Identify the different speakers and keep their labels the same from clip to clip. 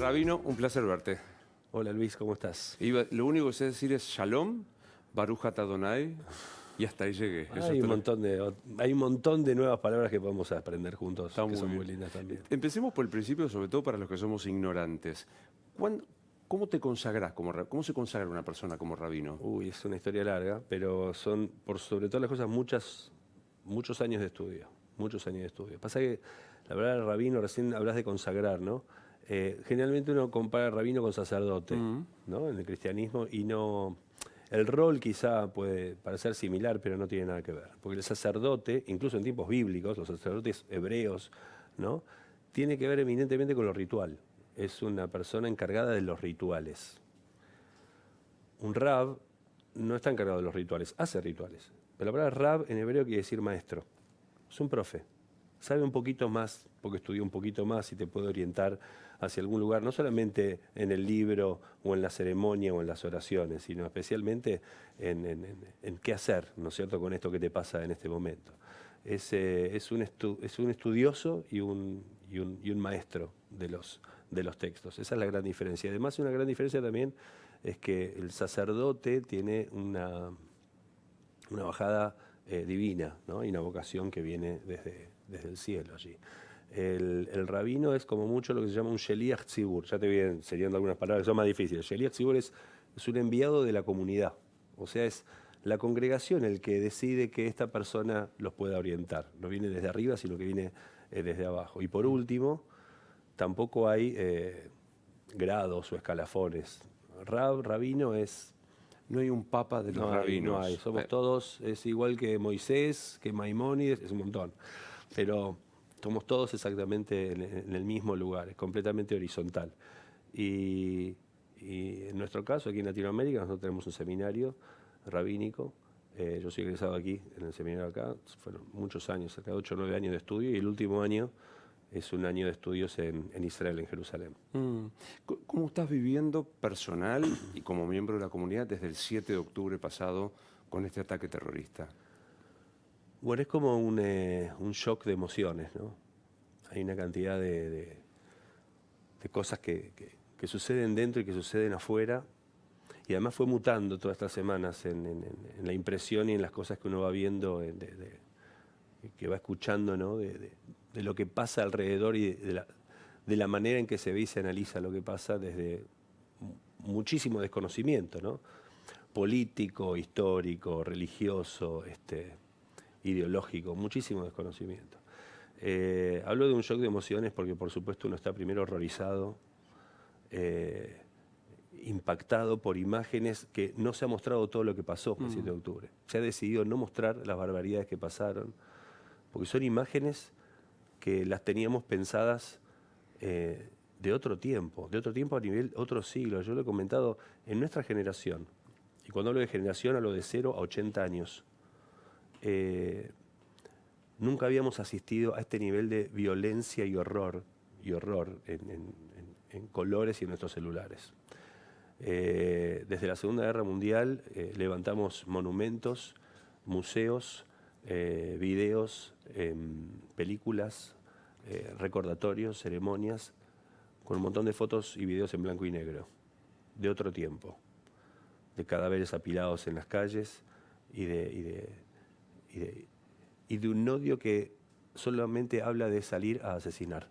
Speaker 1: Rabino, un placer verte.
Speaker 2: Hola Luis, ¿cómo estás?
Speaker 1: Lo único que sé decir es Shalom, Baruch atah Adonai, y hasta ahí llegué.
Speaker 2: Hay un montón de nuevas palabras que podemos aprender juntos,
Speaker 1: Está
Speaker 2: que son
Speaker 1: muy
Speaker 2: muy
Speaker 1: bien.
Speaker 2: lindas también.
Speaker 1: Empecemos por el principio, sobre todo para los que somos ignorantes. ¿Cómo te consagrás? ¿Cómo se consagra una persona como rabino?
Speaker 2: Uy, es una historia larga, pero son, por sobre todas las cosas, muchos años de estudio. Muchos años de estudio. Pasa que la palabra rabino, recién hablas de consagrar, ¿no? Generalmente uno compara rabino con sacerdote, ¿no? En el cristianismo, y no... El rol quizá puede parecer similar, pero no tiene nada que ver. Porque el sacerdote, incluso en tiempos bíblicos, los sacerdotes hebreos, ¿no? Tiene que ver eminentemente con lo ritual. Es una persona encargada de los rituales. Un rab no está encargado de los rituales, hace rituales. Pero la palabra rab en hebreo quiere decir maestro. Es un profe. Sabe un poquito más, porque estudió un poquito más y te puede orientar hacia algún lugar, no solamente en el libro o en la ceremonia o en las oraciones, sino especialmente en qué hacer, ¿no es cierto?, con esto que te pasa en este momento. Es un estudioso y un maestro de los textos. Esa es la gran diferencia. Además, una gran diferencia también es que el sacerdote tiene una bajada divina, ¿no? Y una vocación que viene desde el cielo allí. El rabino es como mucho lo que se llama un sheliach tzibur. Ya te voy enseñando algunas palabras que son más difíciles. Sheliach tzibur es un enviado de la comunidad. O sea, es la congregación el que decide que esta persona los pueda orientar. No viene desde arriba, sino que viene desde abajo. Y por último, tampoco hay grados o escalafones. Rabino es...
Speaker 1: No hay un papa de los rabinos.
Speaker 2: No hay, somos todos, es igual que Moisés, que Maimónides, es un montón. Pero somos todos exactamente en el mismo lugar, es completamente horizontal. Y en nuestro caso, aquí en Latinoamérica, nosotros tenemos un seminario rabínico. Yo soy egresado aquí, en el seminario acá, fueron muchos años, cerca de 8 o 9 años de estudio, y el último año es un año de estudios en Israel, en Jerusalén.
Speaker 1: ¿Cómo estás viviendo personal y como miembro de la comunidad desde el 7 de octubre pasado con este ataque terrorista?
Speaker 2: Bueno, es como un shock de emociones, ¿no? Hay una cantidad de cosas que suceden dentro y que suceden afuera, y además fue mutando todas estas semanas en la impresión y en las cosas que uno va viendo, que va escuchando, ¿no? De lo que pasa alrededor y de la manera en que se ve y se analiza lo que pasa desde muchísimo desconocimiento, ¿no? Político, histórico, religioso, ideológico, muchísimo desconocimiento. Hablo de un shock de emociones porque por supuesto uno está primero horrorizado, impactado por imágenes que no se ha mostrado todo lo que pasó el 7 de octubre. Se ha decidido no mostrar las barbaridades que pasaron, porque son imágenes que las teníamos pensadas de otro tiempo a nivel otro siglo. Yo lo he comentado en nuestra generación, y cuando hablo de generación hablo de 0 a 80 años. Nunca habíamos asistido a este nivel de violencia y horror en colores y en nuestros celulares. Desde la Segunda Guerra Mundial levantamos monumentos, museos, videos, películas, recordatorios, ceremonias, con un montón de fotos y videos en blanco y negro, de otro tiempo, de cadáveres apilados en las calles y de un odio que solamente habla de salir a asesinar.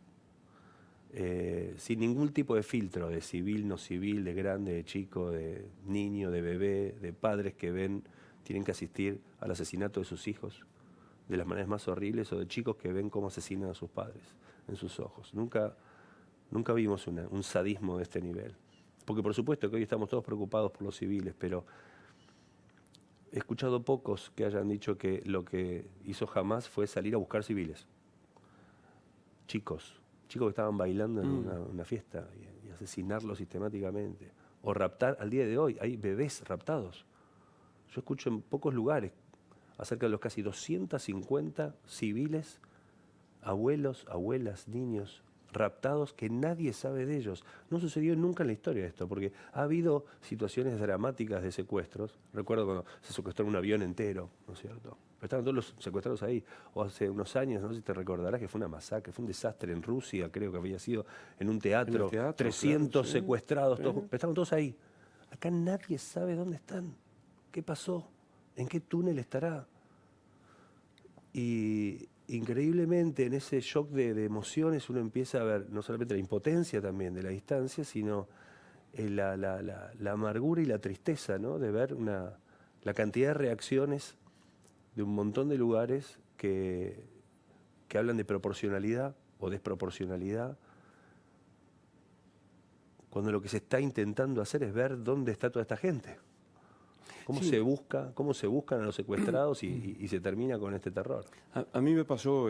Speaker 2: Sin ningún tipo de filtro, de civil, no civil, de grande, de chico, de niño, de bebé, de padres que tienen que asistir al asesinato de sus hijos de las maneras más horribles, o de chicos que ven cómo asesinan a sus padres en sus ojos. Nunca vimos un sadismo de este nivel. Porque por supuesto que hoy estamos todos preocupados por los civiles, pero he escuchado pocos que hayan dicho que lo que hizo Hamás fue salir a buscar civiles. Chicos que estaban bailando en una fiesta y asesinarlos sistemáticamente. O raptar, al día de hoy hay bebés raptados. Yo escucho en pocos lugares acerca de los casi 250 civiles, abuelos, abuelas, niños, raptados, que nadie sabe de ellos. No sucedió nunca en la historia esto, porque ha habido situaciones dramáticas de secuestros. Recuerdo cuando se secuestró un avión entero, ¿no es cierto? pero estaban todos los secuestrados ahí. O hace unos años, no sé si te recordarás, que fue una masacre, fue un desastre en Rusia, creo que había sido en un teatro,
Speaker 1: En el teatro,
Speaker 2: 300
Speaker 1: claro, sí,
Speaker 2: secuestrados,
Speaker 1: sí.
Speaker 2: todos, pero estaban todos ahí. Acá nadie sabe dónde están, qué pasó, en qué túnel estará. Y increíblemente en ese shock de emociones uno empieza a ver no solamente la impotencia también de la distancia, sino la amargura y la tristeza, ¿no? De ver la cantidad de reacciones de un montón de lugares que hablan de proporcionalidad o desproporcionalidad, cuando lo que se está intentando hacer es ver dónde está toda esta gente. Cómo
Speaker 1: Sí.
Speaker 2: cómo se buscan a los secuestrados y se termina con este terror.
Speaker 1: A mí me pasó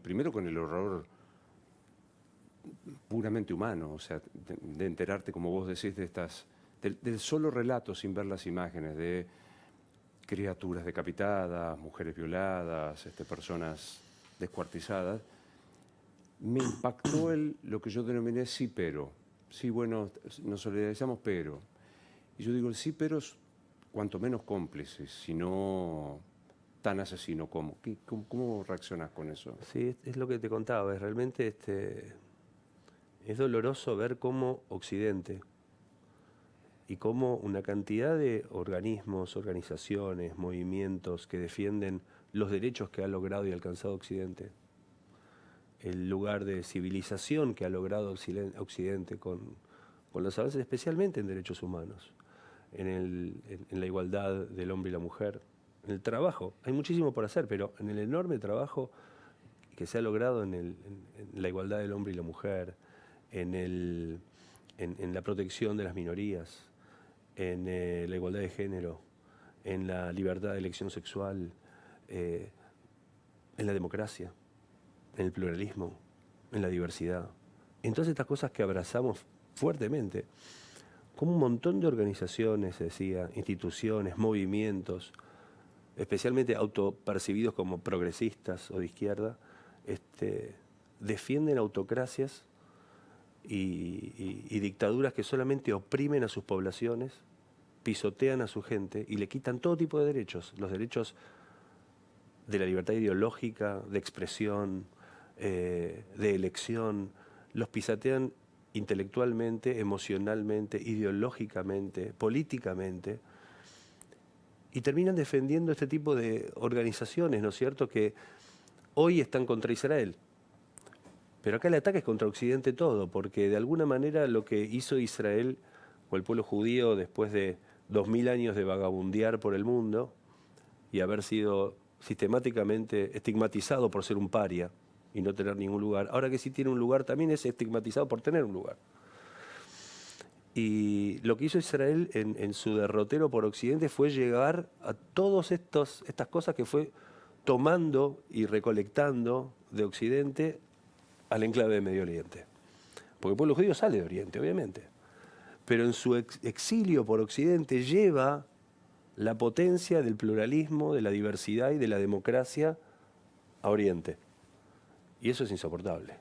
Speaker 1: primero con el horror puramente humano, o sea, de enterarte, como vos decís, del solo relato sin ver las imágenes de criaturas decapitadas, mujeres violadas, personas descuartizadas. Me impactó lo que yo denominé sí, pero. Sí, bueno, nos solidarizamos, pero. Y yo digo, el sí, pero es cuanto menos cómplice, sino tan asesino como. ¿Cómo reaccionás con eso?
Speaker 2: Sí, es lo que te contaba, es realmente es doloroso ver cómo Occidente y cómo una cantidad de organismos, organizaciones, movimientos que defienden los derechos que ha logrado y alcanzado Occidente, el lugar de civilización que ha logrado Occidente con los avances, especialmente en derechos humanos, en la igualdad del hombre y la mujer, en el trabajo. Hay muchísimo por hacer, pero en el enorme trabajo que se ha logrado en la igualdad del hombre y la mujer, en la protección de las minorías, en la igualdad de género, en la libertad de elección sexual, en la democracia, en el pluralismo, en la diversidad. En todas estas cosas que abrazamos fuertemente, como un montón de organizaciones, decía, instituciones, movimientos, especialmente autopercibidos como progresistas o de izquierda, defienden autocracias y dictaduras que solamente oprimen a sus poblaciones, pisotean a su gente y le quitan todo tipo de derechos, los derechos de la libertad ideológica, de expresión, de elección, los pisotean intelectualmente, emocionalmente, ideológicamente, políticamente, y terminan defendiendo este tipo de organizaciones, ¿no es cierto?, que hoy están contra Israel. Pero acá el ataque es contra Occidente todo, porque de alguna manera lo que hizo Israel o el pueblo judío después de 2000 años de vagabundear por el mundo y haber sido sistemáticamente estigmatizado por ser un paria y no tener ningún lugar, ahora que sí tiene un lugar también es estigmatizado por tener un lugar. Y lo que hizo Israel en su derrotero por Occidente fue llegar a todas estas cosas que fue tomando y recolectando de Occidente al enclave de Medio Oriente. Porque el pueblo judío sale de Oriente, obviamente. Pero en su exilio por Occidente lleva la potencia del pluralismo, de la diversidad y de la democracia a Oriente. Y eso es insoportable.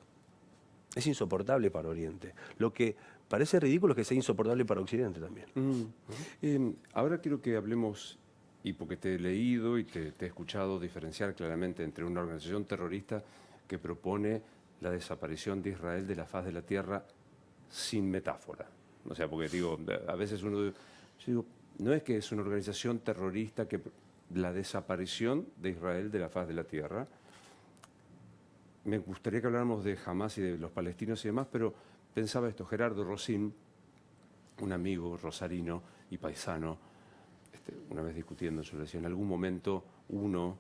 Speaker 2: Es insoportable para Oriente. Lo que parece ridículo es que sea insoportable para Occidente también.
Speaker 1: Ahora quiero que hablemos, y porque te he leído y te he escuchado diferenciar claramente entre una organización terrorista que propone la desaparición de Israel de la faz de la tierra sin metáfora. O sea, porque digo, a veces yo digo, no es que es una organización terrorista que la desaparición de Israel de la faz de la tierra. Me gustaría que habláramos de Hamás y de los palestinos y demás, pero pensaba esto, Gerardo Rosín, un amigo rosarino y paisano, una vez discutiendo, yo le decía, en algún momento uno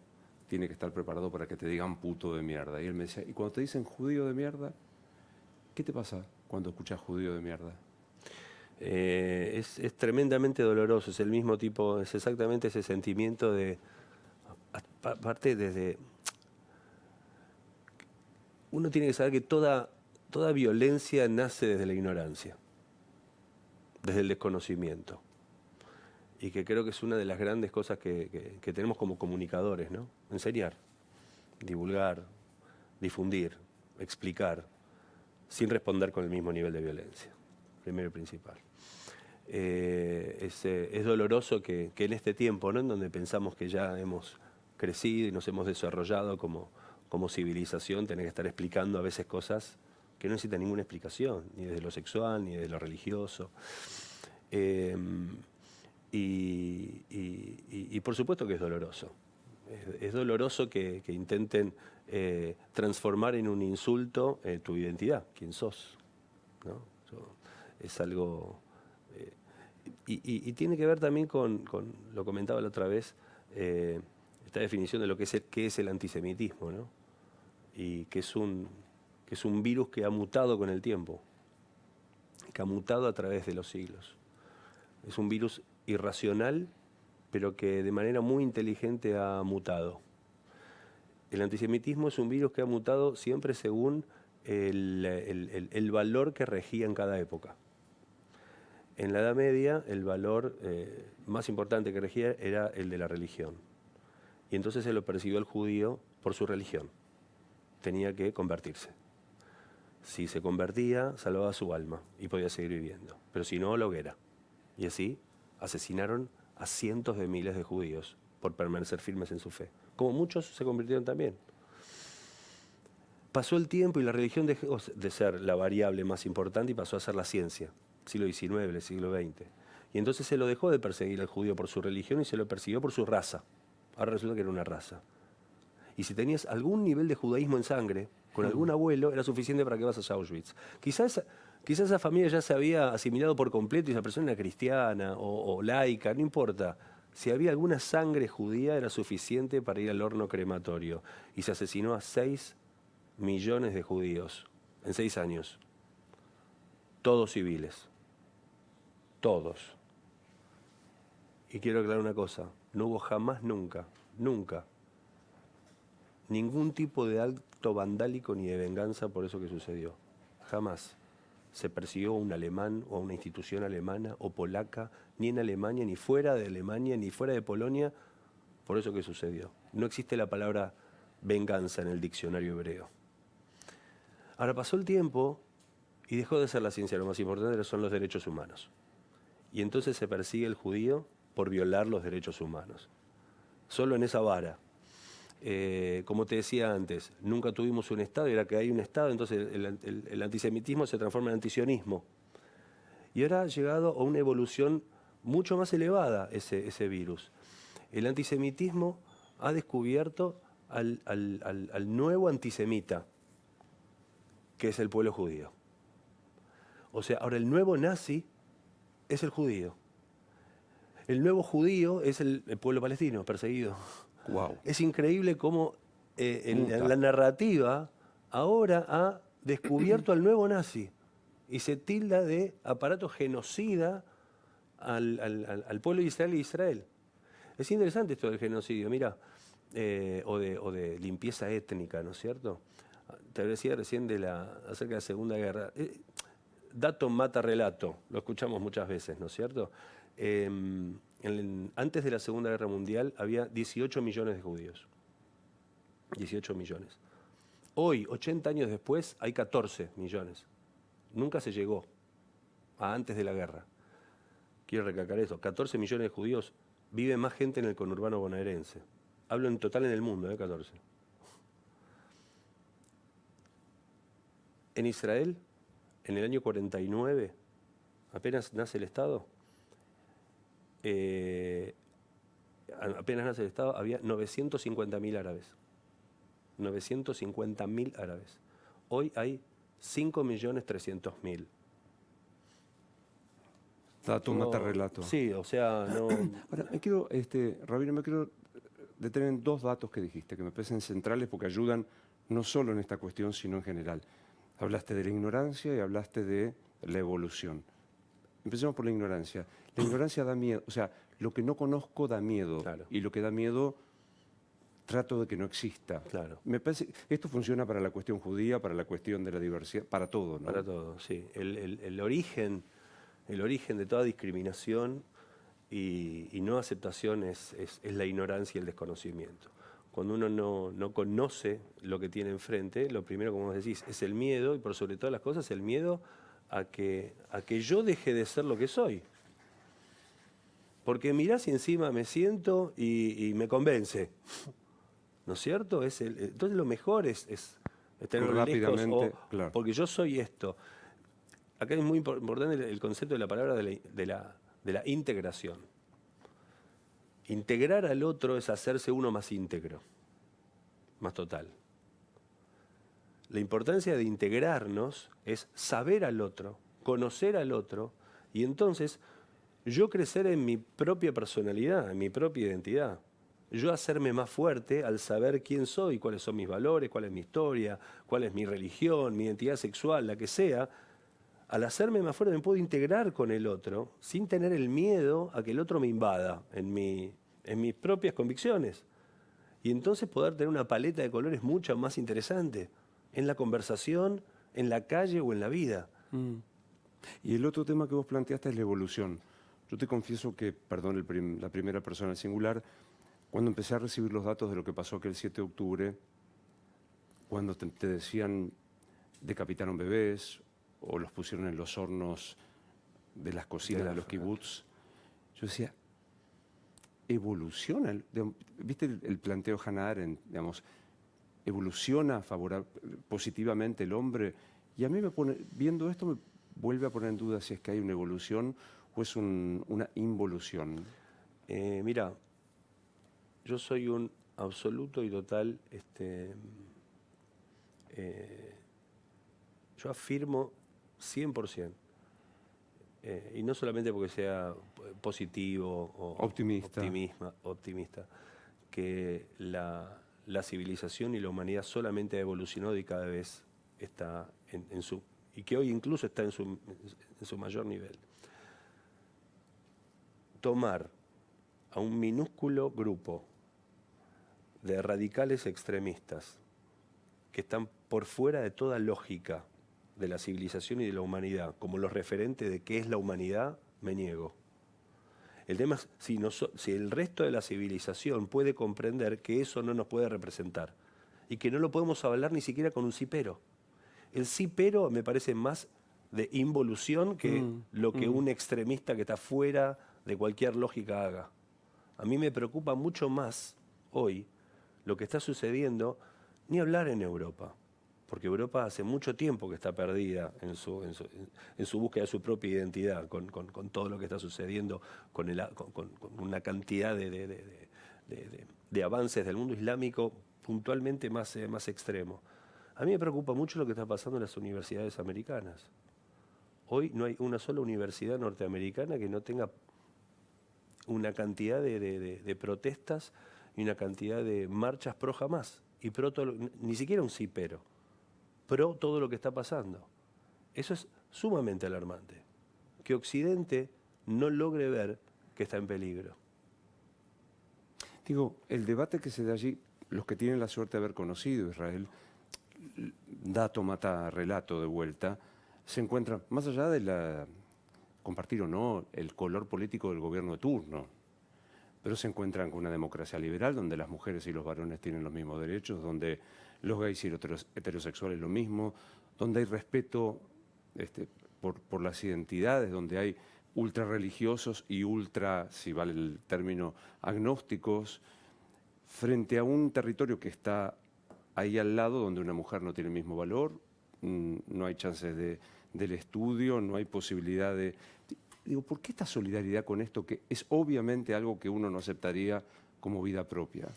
Speaker 1: tiene que estar preparado para que te digan puto de mierda. Y él me decía, ¿y cuando te dicen judío de mierda? ¿Qué te pasa cuando escuchas judío de mierda?
Speaker 2: Es tremendamente doloroso, es el mismo tipo, es exactamente ese sentimiento de, aparte desde, uno tiene que saber que toda violencia nace desde la ignorancia, desde el desconocimiento, y que creo que es una de las grandes cosas que tenemos como comunicadores, ¿no? Enseñar, divulgar, difundir, explicar, sin responder con el mismo nivel de violencia, primero y principal. Es doloroso que en este tiempo, ¿no?, en donde pensamos que ya hemos crecido y nos hemos desarrollado como civilización, tenés que estar explicando a veces cosas que no necesitan ninguna explicación, ni de lo sexual, ni de lo religioso. Y por supuesto que es doloroso. Es doloroso que intenten transformar en un insulto tu identidad, quién sos, ¿no? Es algo... y tiene que ver también con, lo comentaba la otra vez, esta definición de lo que es el antisemitismo, ¿no? Y que es un virus que ha mutado con el tiempo, que ha mutado a través de los siglos. Es un virus irracional, pero que de manera muy inteligente ha mutado. El antisemitismo es un virus que ha mutado siempre según el valor que regía en cada época. En la Edad Media, el valor más importante que regía era el de la religión. Y entonces se lo persiguió al judío por su religión. Tenía que convertirse. Si se convertía, salvaba su alma y podía seguir viviendo. Pero si no, la hoguera. Y así asesinaron a cientos de miles de judíos por permanecer firmes en su fe. Como muchos se convirtieron también. Pasó el tiempo y la religión dejó de ser la variable más importante y pasó a ser la ciencia. Siglo XIX, el siglo XX. Y entonces se lo dejó de perseguir al judío por su religión y se lo persiguió por su raza. Ahora resulta que era una raza. Y si tenías algún nivel de judaísmo en sangre, con algún abuelo, era suficiente para que vas a Auschwitz. Quizás esa familia ya se había asimilado por completo y esa persona era cristiana o laica, no importa. Si había alguna sangre judía era suficiente para ir al horno crematorio. Y se asesinó a 6 millones de judíos en 6 años. Todos civiles. Todos. Y quiero aclarar una cosa. No hubo jamás, nunca, ningún tipo de acto vandálico ni de venganza por eso que sucedió. Jamás se persiguió a un alemán o a una institución alemana o polaca, ni en Alemania, ni fuera de Alemania, ni fuera de Polonia, por eso que sucedió. No existe la palabra venganza en el diccionario hebreo. Ahora pasó el tiempo y dejó de ser la ciencia, lo más importante son los derechos humanos. Y entonces se persigue al judío por violar los derechos humanos. Solo en esa vara. Como te decía antes, nunca tuvimos un Estado, y ahora que hay un Estado, entonces el antisemitismo se transforma en antisionismo. Y ahora ha llegado a una evolución mucho más elevada ese virus. El antisemitismo ha descubierto al nuevo antisemita, que es el pueblo judío. O sea, ahora el nuevo nazi es el judío. El nuevo judío es el pueblo palestino perseguido.
Speaker 1: Wow.
Speaker 2: Es increíble cómo la narrativa ahora ha descubierto al nuevo nazi y se tilda de aparato genocida al pueblo de Israel. Es interesante esto del genocidio, mira, o de limpieza étnica, ¿no es cierto? Te decía recién acerca de la Segunda Guerra. Dato mata relato, lo escuchamos muchas veces, ¿no es cierto? Antes de la Segunda Guerra Mundial había 18 millones de judíos. 18 millones. Hoy, 80 años después, hay 14 millones. Nunca se llegó a antes de la guerra. Quiero recalcar eso. 14 millones de judíos. Vive más gente en el conurbano bonaerense. Hablo en total en el mundo, 14. En Israel, en el año 49, apenas nace el Estado, había 950.000 árabes. 950.000 árabes. Hoy hay 5.300.000.
Speaker 1: Dato mata relato.
Speaker 2: Sí, o sea, no...
Speaker 1: Ahora, Rabino, me quiero detener en 2 datos que dijiste, que me parecen centrales porque ayudan no solo en esta cuestión, sino en general. Hablaste de la ignorancia y hablaste de la evolución. Empecemos por la ignorancia. La ignorancia da miedo, o sea, lo que no conozco da miedo.
Speaker 2: Claro.
Speaker 1: Y lo que da miedo trato de que no exista.
Speaker 2: Claro.
Speaker 1: Me parece, esto funciona para la cuestión judía, para la cuestión de la diversidad, para todo, ¿no?
Speaker 2: Para todo, sí. El origen de toda discriminación y no aceptación es la ignorancia y el desconocimiento. Cuando uno no conoce lo que tiene enfrente, lo primero, como vos decís, es el miedo, y por sobre todas las cosas, el miedo a que yo deje de ser lo que soy. Porque mirá si encima me siento y me convence. ¿no es cierto? Entonces lo mejor es tenerlo
Speaker 1: Rápidamente,
Speaker 2: lejos,
Speaker 1: claro.
Speaker 2: porque yo soy esto. Acá es muy importante el concepto de la palabra de la integración. Integrar al otro es hacerse uno más íntegro, más total. La importancia de integrarnos es saber al otro, conocer al otro, y entonces yo crecer en mi propia personalidad, en mi propia identidad. Yo hacerme más fuerte al saber quién soy, cuáles son mis valores, cuál es mi historia, cuál es mi religión, mi identidad sexual, la que sea. Al hacerme más fuerte me puedo integrar con el otro sin tener el miedo a que el otro me invada en mis propias convicciones. Y entonces poder tener una paleta de colores mucho más interesante en la conversación, en la calle o en la vida.
Speaker 1: Y el otro tema que vos planteaste es la evolución. Yo te confieso que, perdón, la primera persona del singular, cuando empecé a recibir los datos de lo que pasó aquel 7 de octubre, cuando te decían decapitaron bebés o los pusieron en los hornos de las cocinas de los kibutz, yo decía, evoluciona, ¿viste el planteo de Hannah Arendt, digamos, evoluciona positivamente el hombre? Y a mí viendo esto, me vuelve a poner en duda si es que hay una evolución o es una involución.
Speaker 2: Mira, yo soy un absoluto y total, yo afirmo 100%, y no solamente porque sea positivo o optimista, que la civilización y la humanidad solamente ha evolucionado y cada vez está y que hoy incluso está en su mayor nivel. Tomar a un minúsculo grupo de radicales extremistas que están por fuera de toda lógica de la civilización y de la humanidad, como los referentes de qué es la humanidad, me niego. El tema es si el resto de la civilización puede comprender que eso no nos puede representar y que no lo podemos hablar ni siquiera con un sí pero. El sí pero me parece más de involución que lo que un extremista que está fuera de cualquier lógica haga. A mí me preocupa mucho más hoy lo que está sucediendo, ni hablar en Europa, porque Europa hace mucho tiempo que está perdida en su búsqueda de su propia identidad, con todo lo que está sucediendo, con una cantidad de avances del mundo islámico puntualmente más extremo. A mí me preocupa mucho lo que está pasando en las universidades americanas. Hoy no hay una sola universidad norteamericana que no tenga una cantidad de protestas y una cantidad de marchas pro Hamás, y pro ni siquiera un sí pero, pro todo lo que está pasando. Eso es sumamente alarmante, que Occidente no logre ver que está en peligro.
Speaker 1: Digo, el debate que se da allí, los que tienen la suerte de haber conocido Israel, dato mata relato de vuelta, se encuentran, más allá de compartir o no el color político del gobierno de turno, pero se encuentran con una democracia liberal donde las mujeres y los varones tienen los mismos derechos, donde los gays y los heterosexuales lo mismo, donde hay respeto por las identidades, donde hay ultrarreligiosos y si vale el término, agnósticos, frente a un territorio que está ahí al lado, donde una mujer no tiene el mismo valor, no hay chances del estudio, no hay posibilidad de... Digo, ¿por qué esta solidaridad con esto que es obviamente algo que uno no aceptaría como vida propia?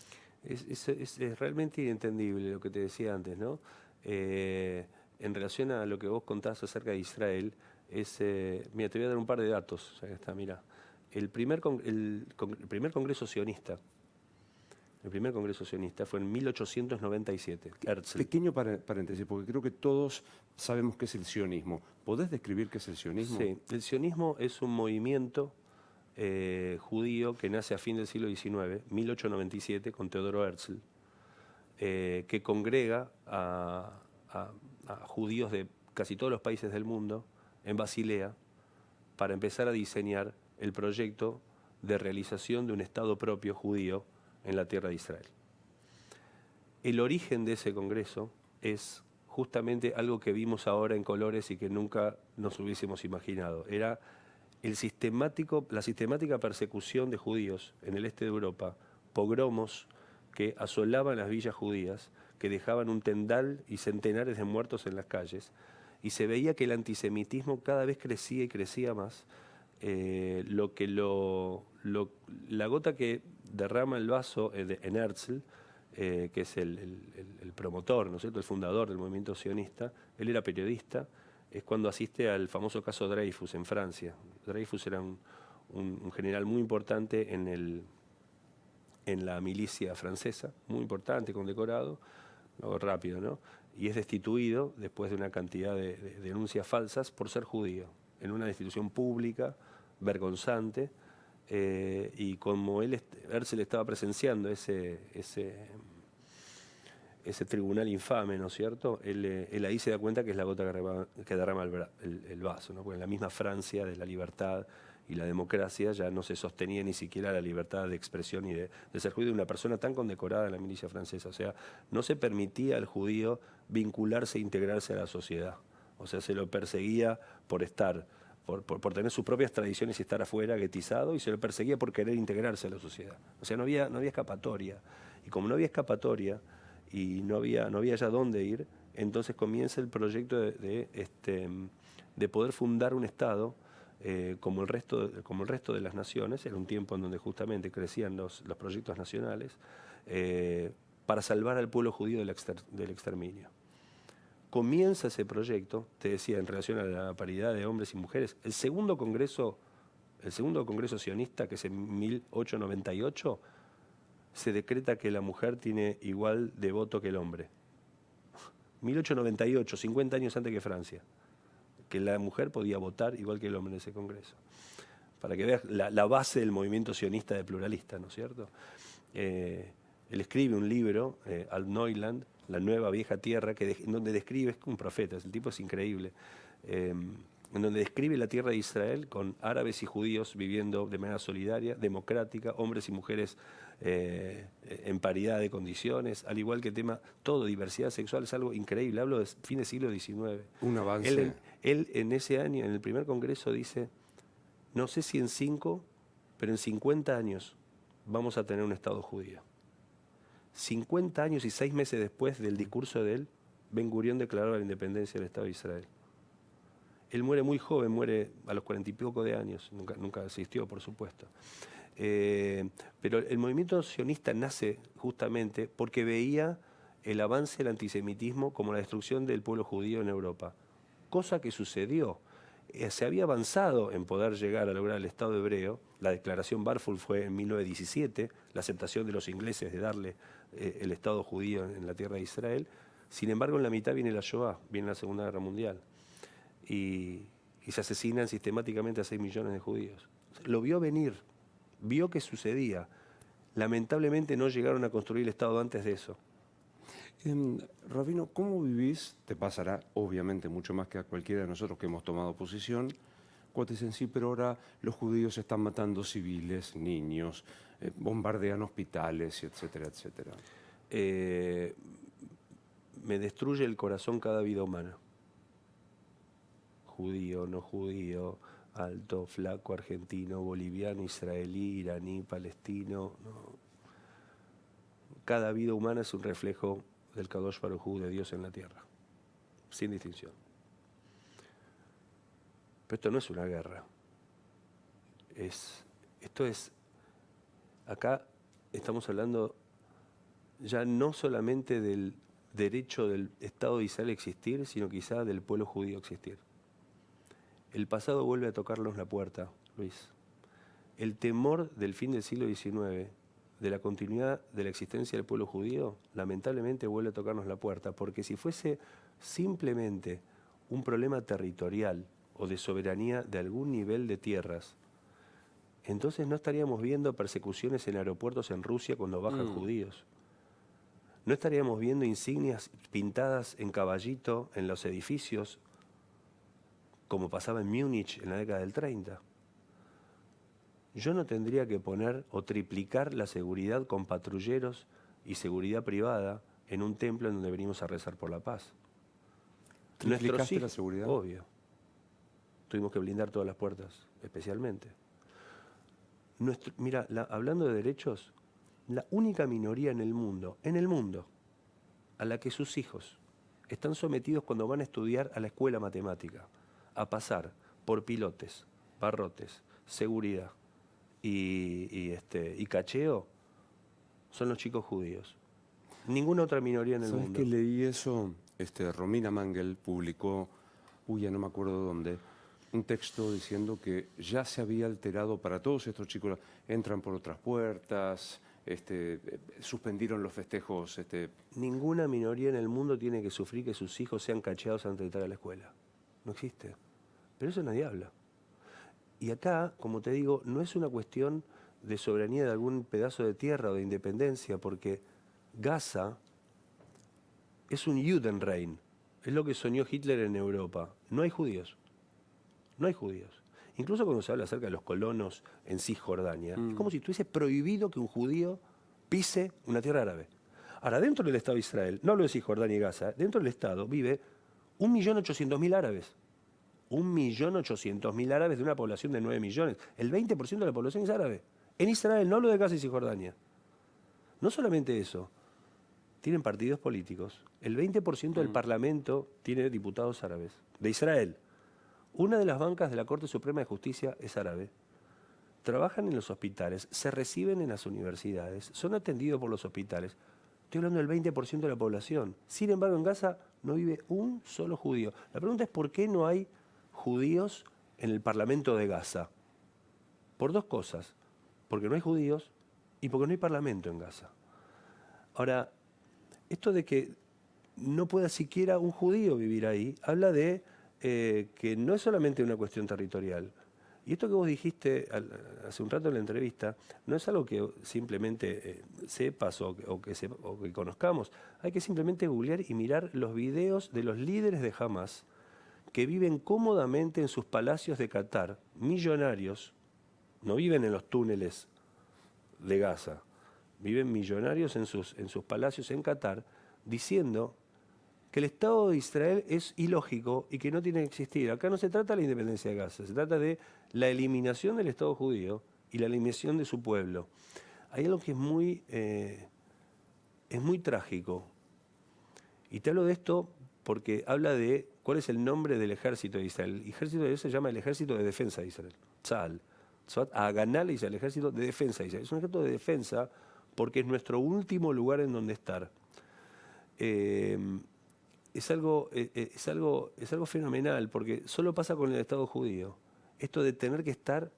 Speaker 2: Es realmente inentendible lo que te decía antes, ¿no? En relación a lo que vos contás acerca de Israel, mira, te voy a dar un par de datos, ya que está, mira. El primer congreso sionista fue en 1897. Herzl.
Speaker 1: Pequeño paréntesis, porque creo que todos sabemos qué es el sionismo. ¿Podés describir qué es el sionismo?
Speaker 2: Sí, el sionismo es un movimiento judío que nace a fin del siglo XIX, 1897, con Teodoro Herzl, que congrega a judíos de casi todos los países del mundo en Basilea para empezar a diseñar el proyecto de realización de un Estado propio judío en la tierra de Israel. El origen de ese congreso es justamente algo que vimos ahora en colores y que nunca nos hubiésemos imaginado. Era la sistemática persecución de judíos en el este de Europa, pogromos que asolaban las villas judías, que dejaban un tendal y centenares de muertos en las calles, y se veía que el antisemitismo cada vez crecía y crecía más. La gota que derrama el vaso en Herzl, que es el promotor, ¿no es cierto?, el fundador del movimiento sionista, él era periodista, es cuando asiste al famoso caso Dreyfus en Francia. Dreyfus era un general muy importante en la milicia francesa, muy importante, condecorado, algo rápido, ¿no? Y es destituido después de una cantidad de denuncias falsas por ser judío, en una institución pública, vergonzante, y como Herzl estaba presenciando ese tribunal infame, ¿no es cierto? Él ahí se da cuenta que es la gota que derrama el vaso, ¿no? Porque en la misma Francia de la libertad y la democracia ya no se sostenía ni siquiera la libertad de expresión y de ser judío de una persona tan condecorada en la milicia francesa. O sea, no se permitía al judío vincularse e integrarse a la sociedad. O sea, se lo perseguía por estar, por tener sus propias tradiciones y estar afuera, guetizado, y se lo perseguía por querer integrarse a la sociedad. O sea, no había escapatoria. Y como no había escapatoria y no había ya dónde ir, entonces comienza el proyecto de poder fundar un Estado como el resto de las naciones. Era un tiempo en donde justamente crecían los proyectos nacionales, para salvar al pueblo judío del exterminio. Comienza ese proyecto, te decía, en relación a la paridad de hombres y mujeres. El segundo congreso sionista, que es en 1898, se decreta que la mujer tiene igual de voto que el hombre. 1898, 50 años antes que Francia, que la mujer podía votar igual que el hombre en ese congreso. Para que veas la base del movimiento sionista de pluralista, ¿no es cierto? Él escribe un libro, Alt-Neuland, La Nueva Vieja Tierra, en donde describe, es un profeta, el tipo es increíble, en donde describe la tierra de Israel con árabes y judíos viviendo de manera solidaria, democrática, hombres y mujeres en paridad de condiciones, al igual que el tema, todo, diversidad sexual, es algo increíble. Hablo de fin del siglo XIX.
Speaker 1: Un avance.
Speaker 2: Él en ese año, en el primer congreso, dice, no sé si en 5, pero en 50 años vamos a tener un Estado judío. 50 años y 6 meses después del discurso de él, Ben Gurión declaró la independencia del Estado de Israel. Él muere muy joven, muere a los 40 y poco de años, nunca asistió, por supuesto. Pero el movimiento sionista nace justamente porque veía el avance del antisemitismo como la destrucción del pueblo judío en Europa, cosa que sucedió. Se había avanzado en poder llegar a lograr el Estado hebreo. La declaración Balfour fue en 1917, la aceptación de los ingleses de darle el Estado judío en la tierra de Israel. Sin embargo, en la mitad viene la Shoah, viene la Segunda Guerra Mundial. Y se asesinan sistemáticamente a 6 millones de judíos. Lo vio venir, vio que sucedía. Lamentablemente no llegaron a construir el Estado antes de eso.
Speaker 1: Rabino, ¿cómo vivís? Te pasará obviamente mucho más que a cualquiera de nosotros que hemos tomado posición. Cuando dicen, sí, pero ahora los judíos están matando civiles, niños, bombardean hospitales, etcétera, etcétera.
Speaker 2: Me destruye el corazón cada vida humana. Judío, no judío, alto, flaco, argentino, boliviano, israelí, iraní, palestino. No. Cada vida humana es un reflejo del Kadosh Baruj Hu, de Dios en la tierra, sin distinción. Pero esto no es una guerra. Acá estamos hablando ya no solamente del derecho del Estado de Israel a existir, sino quizá del pueblo judío a existir. El pasado vuelve a tocarnos la puerta, Luis. El temor del fin del siglo XIX, de la continuidad de la existencia del pueblo judío, lamentablemente vuelve a tocarnos la puerta, porque si fuese simplemente un problema territorial o de soberanía de algún nivel de tierras, entonces no estaríamos viendo persecuciones en aeropuertos en Rusia cuando bajan judíos. No estaríamos viendo insignias pintadas en caballito en los edificios, como pasaba en Múnich en la década del 30. Yo no tendría que poner o triplicar la seguridad con patrulleros y seguridad privada en un templo en donde venimos a rezar por la paz.
Speaker 1: ¿Triplicaste la seguridad?
Speaker 2: Obvio. Tuvimos que blindar todas las puertas, especialmente. Mira, hablando de derechos, la única minoría en el mundo, a la que sus hijos están sometidos cuando van a estudiar a la escuela matemática, a pasar por pilotes, barrotes, seguridad y cacheo, son los chicos judíos. Ninguna otra minoría en el
Speaker 1: ¿Sabes
Speaker 2: mundo.
Speaker 1: que leí eso? Romina Mangel publicó, ya no me acuerdo dónde, un texto diciendo que ya se había alterado para todos estos chicos, entran por otras puertas, suspendieron los festejos.
Speaker 2: Ninguna minoría en el mundo tiene que sufrir que sus hijos sean cacheados antes de entrar a la escuela. No existe. Pero eso nadie habla. Y acá, como te digo, no es una cuestión de soberanía de algún pedazo de tierra o de independencia, porque Gaza es un Judenrein. Es lo que soñó Hitler en Europa. No hay judíos. No hay judíos. Incluso cuando se habla acerca de los colonos en Cisjordania, es como si estuviese prohibido que un judío pise una tierra árabe. Ahora, dentro del Estado de Israel, no hablo de Cisjordania y Gaza, dentro del Estado vive 1.800.000 árabes. 1.800.000 árabes de una población de 9 millones. El 20% de la población es árabe. En Israel, no hablo de Gaza y Cisjordania. No solamente eso, tienen partidos políticos. El 20% del Parlamento tiene diputados árabes. De Israel. Una de las bancas de la Corte Suprema de Justicia es árabe. Trabajan en los hospitales, se reciben en las universidades, son atendidos por los hospitales. Estoy hablando del 20% de la población. Sin embargo, en Gaza no vive un solo judío. La pregunta es ¿por qué no hay judíos en el Parlamento de Gaza? Por dos cosas. Porque no hay judíos y porque no hay parlamento en Gaza. Ahora, esto de que no pueda siquiera un judío vivir ahí, habla de que no es solamente una cuestión territorial. Y esto que vos dijiste hace un rato en la entrevista, no es algo que simplemente sepas o que conozcamos. Hay que simplemente googlear y mirar los videos de los líderes de Hamas que viven cómodamente en sus palacios de Qatar, millonarios, no viven en los túneles de Gaza, viven millonarios en sus palacios en Qatar, diciendo que el Estado de Israel es ilógico y que no tiene que existir. Acá no se trata de la independencia de Gaza, se trata de la eliminación del Estado judío y la eliminación de su pueblo. Hay algo que es muy trágico. Y te hablo de esto porque habla de cuál es el nombre del ejército de Israel. El ejército de Israel se llama el Ejército de Defensa de Israel, Tzahal. Haganah le dice el Ejército de Defensa de Israel. Es un ejército de defensa porque es nuestro último lugar en donde estar. Es algo fenomenal, porque solo pasa con el Estado judío. Esto de tener que estar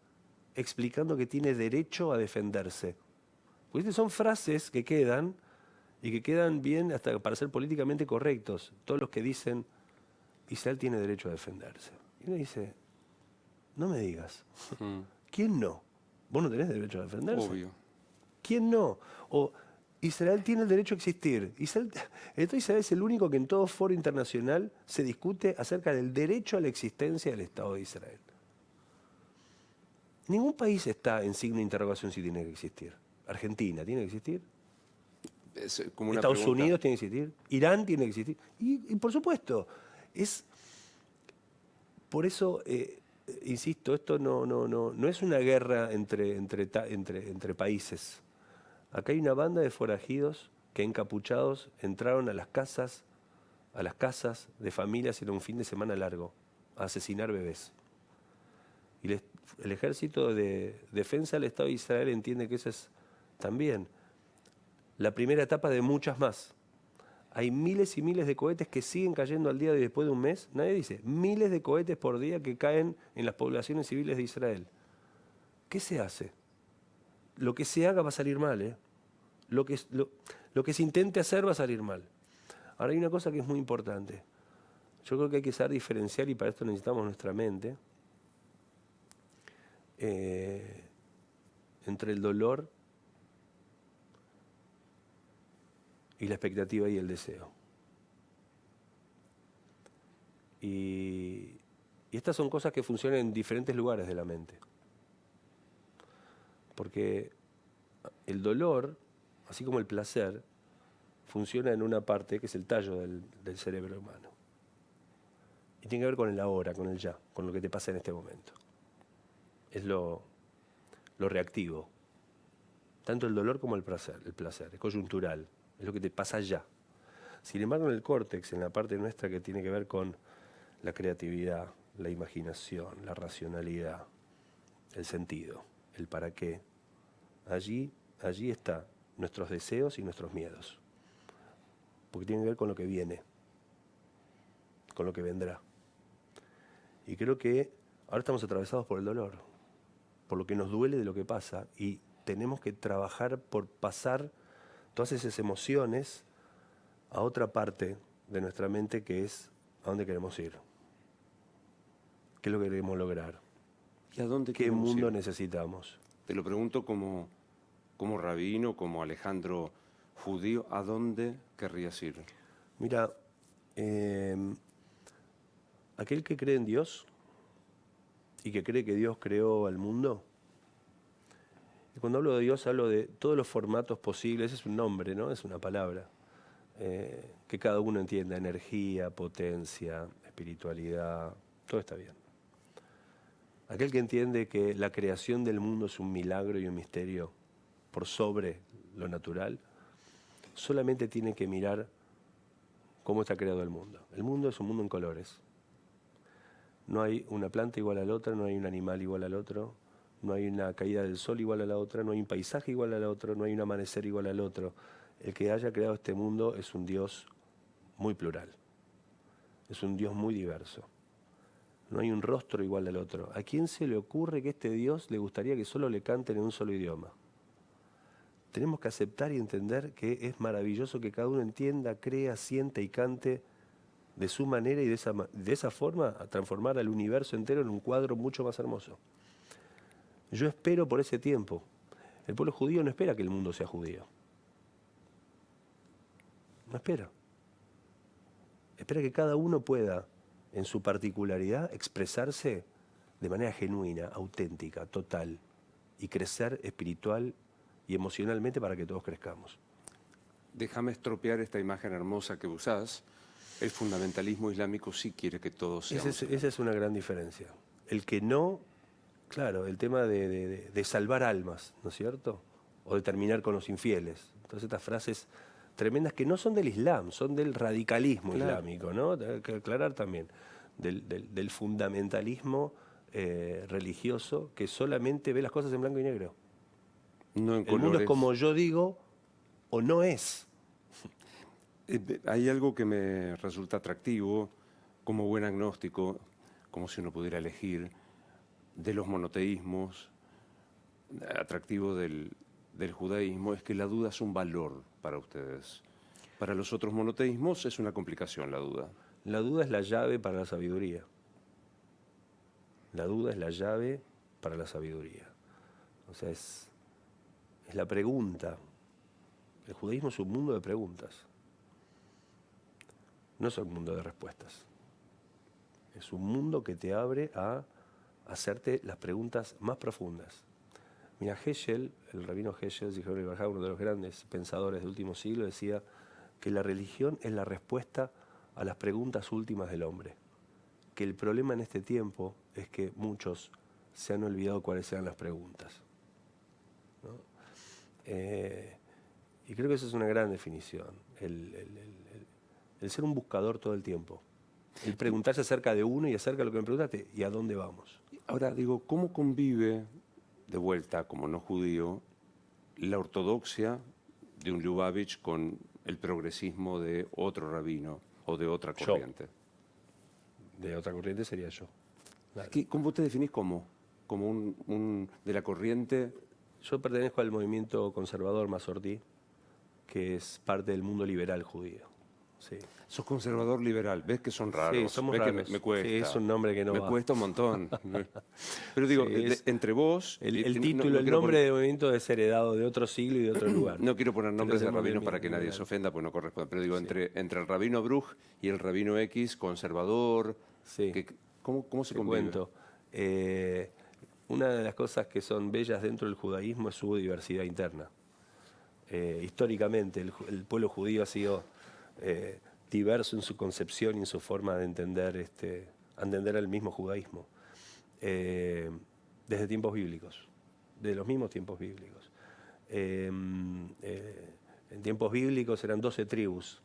Speaker 2: explicando que tiene derecho a defenderse. Porque son frases que quedan, y que quedan bien hasta para ser políticamente correctos. Todos los que dicen, Israel tiene derecho a defenderse. Y uno dice, no me digas. ¿Quién no? ¿Vos no tenés derecho a defenderse?
Speaker 1: Obvio.
Speaker 2: ¿Quién no? O Israel tiene el derecho a existir. El Estado de Israel es el único que en todo foro internacional se discute acerca del derecho a la existencia del Estado de Israel. Ningún país está en signo de interrogación si tiene que existir. Argentina tiene que existir.
Speaker 1: Es como una
Speaker 2: Estados
Speaker 1: pregunta.
Speaker 2: Unidos tiene que existir. Irán tiene que existir. Y por supuesto, por eso, insisto, esto no es una guerra entre países. Acá hay una banda de forajidos que encapuchados entraron a las casas de familias en un fin de semana largo a asesinar bebés. Y el Ejército de Defensa del Estado de Israel entiende que esa es también la primera etapa de muchas más. Hay miles y miles de cohetes que siguen cayendo al día de después de un mes. Nadie dice, miles de cohetes por día que caen en las poblaciones civiles de Israel. ¿Qué se hace? Lo que se haga va a salir mal, ¿eh? Lo que se intente hacer va a salir mal. Ahora hay una cosa que es muy importante. Yo creo que hay que saber diferenciar, y para esto necesitamos nuestra mente, entre el dolor y la expectativa y el deseo. Y estas son cosas que funcionan en diferentes lugares de la mente. Porque el dolor, así como el placer, funciona en una parte que es el tallo del cerebro humano. Y tiene que ver con el ahora, con el ya, con lo que te pasa en este momento. Es lo reactivo. tanto el dolor como el placer, es coyuntural, es lo que te pasa allá. Sin embargo, en el córtex, en la parte nuestra que tiene que ver con la creatividad, la imaginación, la racionalidad, el sentido, el para qué, allí están nuestros deseos y nuestros miedos, porque tiene que ver con lo que viene, con lo que vendrá. Y creo que ahora estamos atravesados por el dolor, por lo que nos duele de lo que pasa, y tenemos que trabajar por pasar todas esas emociones a otra parte de nuestra mente, que es a dónde queremos ir, qué es lo que queremos lograr,
Speaker 1: ¿Y a dónde
Speaker 2: qué
Speaker 1: queremos
Speaker 2: mundo
Speaker 1: ir?
Speaker 2: necesitamos.
Speaker 1: Te lo pregunto como rabino, como Alejandro judío, ¿a dónde querrías ir?
Speaker 2: Mira, aquel que cree en Dios y que cree que Dios creó al mundo, y cuando hablo de Dios hablo de todos los formatos posibles, es un nombre, ¿no? Es una palabra, que cada uno entienda: energía, potencia, espiritualidad, todo está bien. Aquel que entiende que la creación del mundo es un milagro y un misterio por sobre lo natural, solamente tiene que mirar cómo está creado el mundo. El mundo es un mundo en colores. No hay una planta igual a la otra, no hay un animal igual al otro, no hay una caída del sol igual a la otra, no hay un paisaje igual al otro, no hay un amanecer igual al otro. El que haya creado este mundo es un Dios muy plural, es un Dios muy diverso. No hay un rostro igual al otro. ¿A quién se le ocurre que este Dios le gustaría que solo le canten en un solo idioma? Tenemos que aceptar y entender que es maravilloso que cada uno entienda, crea, sienta y cante de su manera, y de esa forma a transformar al universo entero en un cuadro mucho más hermoso. Yo espero por ese tiempo. El pueblo judío no espera que el mundo sea judío. No espera. Espera que cada uno pueda, en su particularidad, expresarse de manera genuina, auténtica, total, y crecer espiritual y emocionalmente para que todos crezcamos.
Speaker 1: Déjame estropear esta imagen hermosa que usás. El fundamentalismo islámico sí quiere que todos seamos.
Speaker 2: Esa es una gran diferencia. El que no, claro, el tema de salvar almas, ¿no es cierto? O de terminar con los infieles. Todas estas frases tremendas que no son del Islam, son del radicalismo islámico, ¿no? Hay que aclarar también. Del fundamentalismo religioso que solamente ve las cosas en blanco y negro.
Speaker 1: No en
Speaker 2: El
Speaker 1: colores.
Speaker 2: mundo es como yo digo o no es.
Speaker 1: Hay algo que me resulta atractivo como buen agnóstico, como si uno pudiera elegir, de los monoteísmos, atractivo del judaísmo, es que la duda es un valor para ustedes. Para los otros monoteísmos es una complicación la duda.
Speaker 2: La duda es la llave para la sabiduría. La duda es la llave para la sabiduría. O sea, es la pregunta. El judaísmo es un mundo de preguntas. No es un mundo de respuestas. Es un mundo que te abre a hacerte las preguntas más profundas. Mira, Heschel, el rabino Heschel, uno de los grandes pensadores del último siglo, decía que la religión es la respuesta a las preguntas últimas del hombre. Que el problema en este tiempo es que muchos se han olvidado cuáles eran las preguntas, ¿no? Y creo que esa es una gran definición. El ser un buscador todo el tiempo. El preguntarse acerca de uno y acerca de lo que me preguntaste y a dónde vamos.
Speaker 1: Ahora, digo, ¿cómo convive, de vuelta como no judío, la ortodoxia de un Lubavitch con el progresismo de otro rabino o de otra corriente?
Speaker 2: De otra corriente sería yo. Claro.
Speaker 1: ¿Cómo te definís como? ¿Como un de la corriente?
Speaker 2: Yo pertenezco al movimiento conservador Masortí, que es parte del mundo liberal judío. Sí.
Speaker 1: Sos conservador liberal, ves que son raros.
Speaker 2: Sí, somos
Speaker 1: ves
Speaker 2: raros.
Speaker 1: Que me cuesta.
Speaker 2: Sí, es un nombre que no
Speaker 1: me
Speaker 2: va.
Speaker 1: cuesta un montón. Pero digo,
Speaker 2: Sí,
Speaker 1: entre vos...
Speaker 2: El título, el nombre del movimiento es heredado de otro siglo y de otro lugar.
Speaker 1: No quiero poner nombres de
Speaker 2: Entonces,
Speaker 1: rabinos para que nadie
Speaker 2: liberal.
Speaker 1: se ofenda, pues no corresponde. Pero digo,
Speaker 2: Sí.
Speaker 1: entre el rabino Bruch y el rabino X, conservador,
Speaker 2: Sí.
Speaker 1: ¿cómo se
Speaker 2: Te
Speaker 1: convive?
Speaker 2: cuento. Una de las cosas que son bellas dentro del judaísmo es su diversidad interna. Históricamente, el pueblo judío ha sido diverso en su concepción y en su forma de entender el mismo judaísmo. Desde tiempos bíblicos, de los mismos tiempos bíblicos. en tiempos bíblicos eran 12 tribus.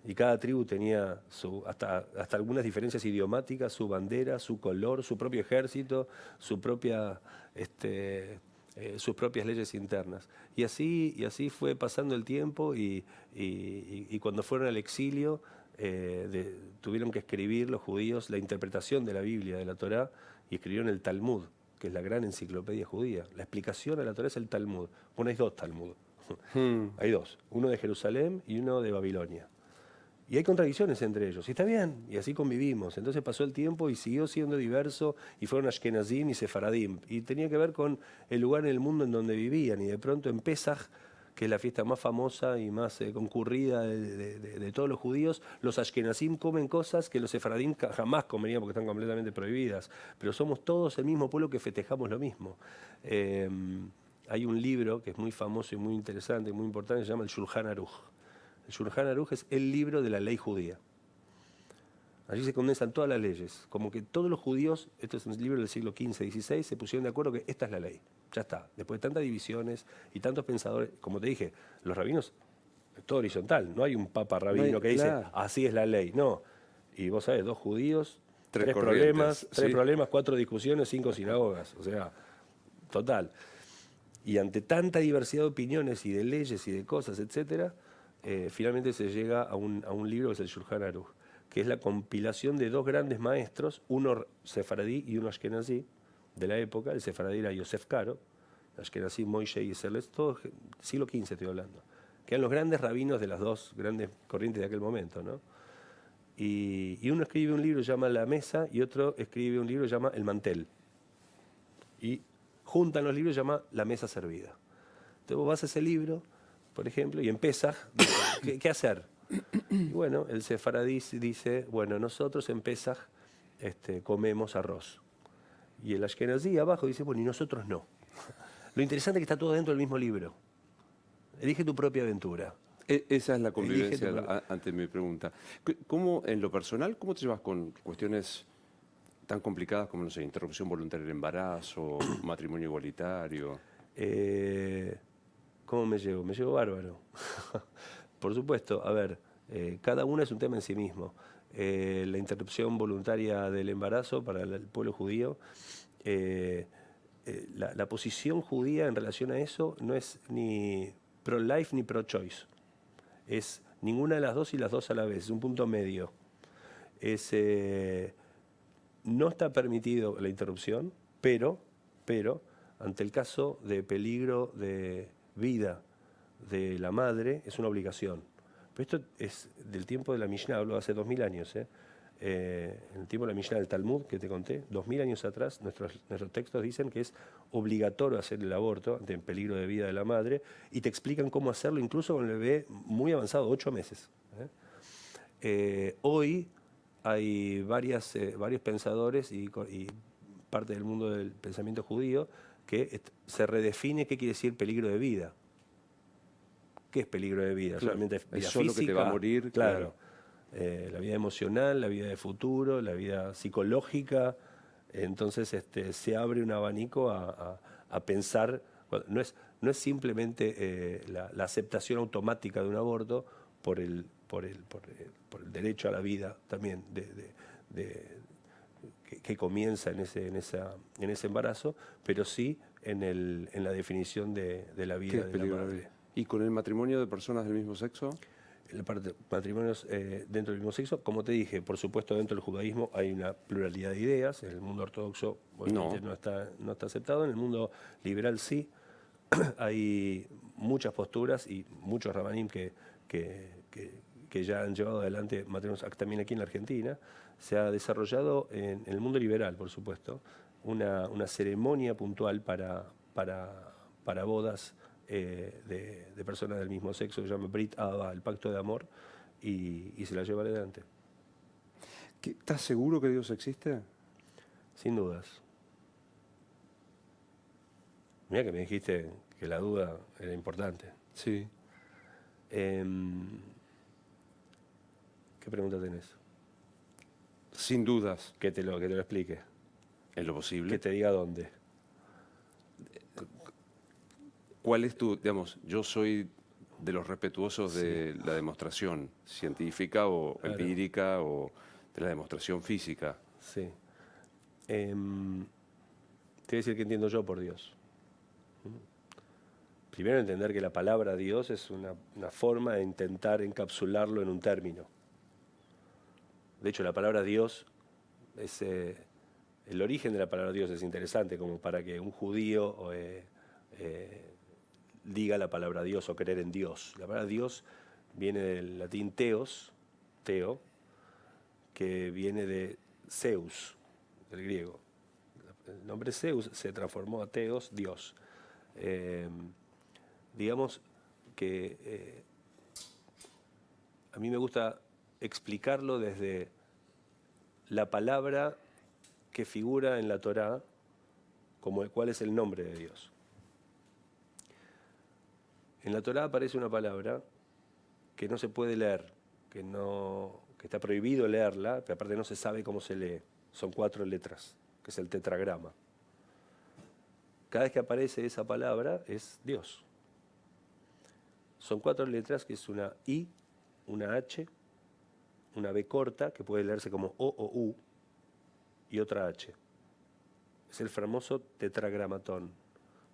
Speaker 2: Y cada tribu tenía hasta algunas diferencias idiomáticas, su bandera, su color, su propio ejército, sus propias leyes internas. Y así fue pasando el tiempo y cuando fueron al exilio tuvieron que escribir los judíos la interpretación de la Biblia, de la Torá, y escribieron el Talmud, que es la gran enciclopedia judía. La explicación a la Torá es el Talmud. Bueno, hay 2 Talmud. Hay 2, uno de Jerusalén y uno de Babilonia. Y hay contradicciones entre ellos, y está bien, y así convivimos. Entonces pasó el tiempo y siguió siendo diverso, y fueron Ashkenazim y Sefaradim. Y tenía que ver con el lugar en el mundo en donde vivían. Y de pronto en Pesaj, que es la fiesta más famosa y más concurrida de todos los judíos, los Ashkenazim comen cosas que los Sefaradim jamás comerían porque están completamente prohibidas. Pero somos todos el mismo pueblo que festejamos lo mismo. Hay un libro que es muy famoso y muy interesante y muy importante, se llama el Shulchan Aruch. El Shulchan Aruch es el libro de la ley judía. Allí se condensan todas las leyes. Como que todos los judíos, esto es un libro del siglo XV, XVI, se pusieron de acuerdo que esta es la ley. Ya está. Después de tantas divisiones y tantos pensadores, como te dije, los rabinos, es todo horizontal. No hay un papa rabino que dice, así es la ley. No. Y vos sabés, 2 judíos, 3 problemas, 3 problemas, 4 discusiones, 5 sinagogas. O sea, total. Y ante tanta diversidad de opiniones y de leyes y de cosas, etcétera, finalmente se llega a un libro que es el Shulchan Aruch, que es la compilación de 2 grandes maestros, uno sefaradí y uno ashkenazí, de la época. El sefaradí era Yosef Karo, el ashkenazí Moishe y Serles, todo siglo XV estoy hablando, que eran los grandes rabinos de las 2 grandes corrientes de aquel momento, ¿no? Y uno escribe un libro que se llama La Mesa y otro escribe un libro que se llama El Mantel. Y juntan los libros y se llama La Mesa Servida. Entonces vos vas a ese libro, por ejemplo, y en Pesaj, ¿qué hacer? Y bueno, el sefaradí dice, bueno, nosotros en Pesaj comemos arroz. Y el ashkenazí abajo dice, bueno, y nosotros no. Lo interesante es que está todo dentro del mismo libro. Elige tu propia aventura.
Speaker 1: Esa es la convivencia ante mi pregunta. ¿Cómo, en lo personal, cómo te llevas con cuestiones tan complicadas como, no sé, interrupción voluntaria del embarazo, matrimonio igualitario?
Speaker 2: ¿Cómo me llevo? Me llevo bárbaro. Por supuesto, a ver, cada una es un tema en sí mismo. La interrupción voluntaria del embarazo para el pueblo judío, la posición judía en relación a eso no es ni pro-life ni pro-choice. Es ninguna de las 2 y las 2 a la vez, es un punto medio. No está permitido la interrupción, pero ante el caso de peligro de vida de la madre, es una obligación. Pero esto es del tiempo de la Mishnah, hablo hace 2000 años. En el tiempo de la Mishnah del Talmud, que te conté, 2000 años atrás, nuestros textos dicen que es obligatorio hacer el aborto ante el peligro de vida de la madre, y te explican cómo hacerlo, incluso con el bebé muy avanzado, 8 meses. Hoy hay varios pensadores y parte del mundo del pensamiento judío que se redefine qué quiere decir peligro de vida. ¿Qué es peligro de vida?
Speaker 1: Claro,
Speaker 2: solamente vida
Speaker 1: solo
Speaker 2: física,
Speaker 1: que te va a morir.
Speaker 2: Claro. La vida emocional, la vida de futuro, la vida psicológica. Entonces se abre un abanico a pensar. No es simplemente la aceptación automática de un aborto por el derecho a la vida también que comienza en ese embarazo, pero sí en la definición de la vida de la madre.
Speaker 1: ¿Y con el matrimonio de personas del mismo sexo?
Speaker 2: Matrimonios dentro del mismo sexo, como te dije, por supuesto dentro del judaísmo hay una pluralidad de ideas. En el mundo ortodoxo obviamente no está aceptado, en el mundo liberal sí. Hay muchas posturas y muchos rabanim que ya han llevado adelante matrimonios también aquí en la Argentina. Se ha desarrollado en el mundo liberal, por supuesto, una ceremonia puntual para bodas de personas del mismo sexo, que se llama Brit Ahava, el pacto de amor, y se la lleva adelante.
Speaker 1: ¿Estás seguro que Dios existe?
Speaker 2: Sin dudas. Mira que me dijiste que la duda era importante.
Speaker 1: Sí.
Speaker 2: ¿Qué pregunta tenés?
Speaker 1: Sin dudas.
Speaker 2: Que te lo explique.
Speaker 1: En lo posible.
Speaker 2: Que te diga dónde.
Speaker 1: ¿Cuál es tu, digamos, yo soy de los respetuosos de la demostración científica o
Speaker 2: Claro.
Speaker 1: empírica o de la demostración física?
Speaker 2: Sí. Te voy a decir que entiendo yo por Dios. Primero entender que la palabra Dios es una forma de intentar encapsularlo en un término. De hecho, la palabra Dios es... el origen de la palabra Dios es interesante, como para que un judío diga la palabra Dios o creer en Dios. La palabra Dios viene del latín theos, teo, que viene de Zeus, del griego. El nombre Zeus se transformó a Theos, Dios. Digamos que a mí me gusta explicarlo desde la palabra que figura en la Torá como cuál es el nombre de Dios. En la Torá aparece una palabra que no se puede leer, que está prohibido leerla, pero aparte no se sabe cómo se lee. Son 4 letras, que es el tetragrama. Cada vez que aparece esa palabra es Dios. Son 4 letras, que es una I, una H, una B corta, que puede leerse como O o U, y otra H. Es el famoso tetragramatón.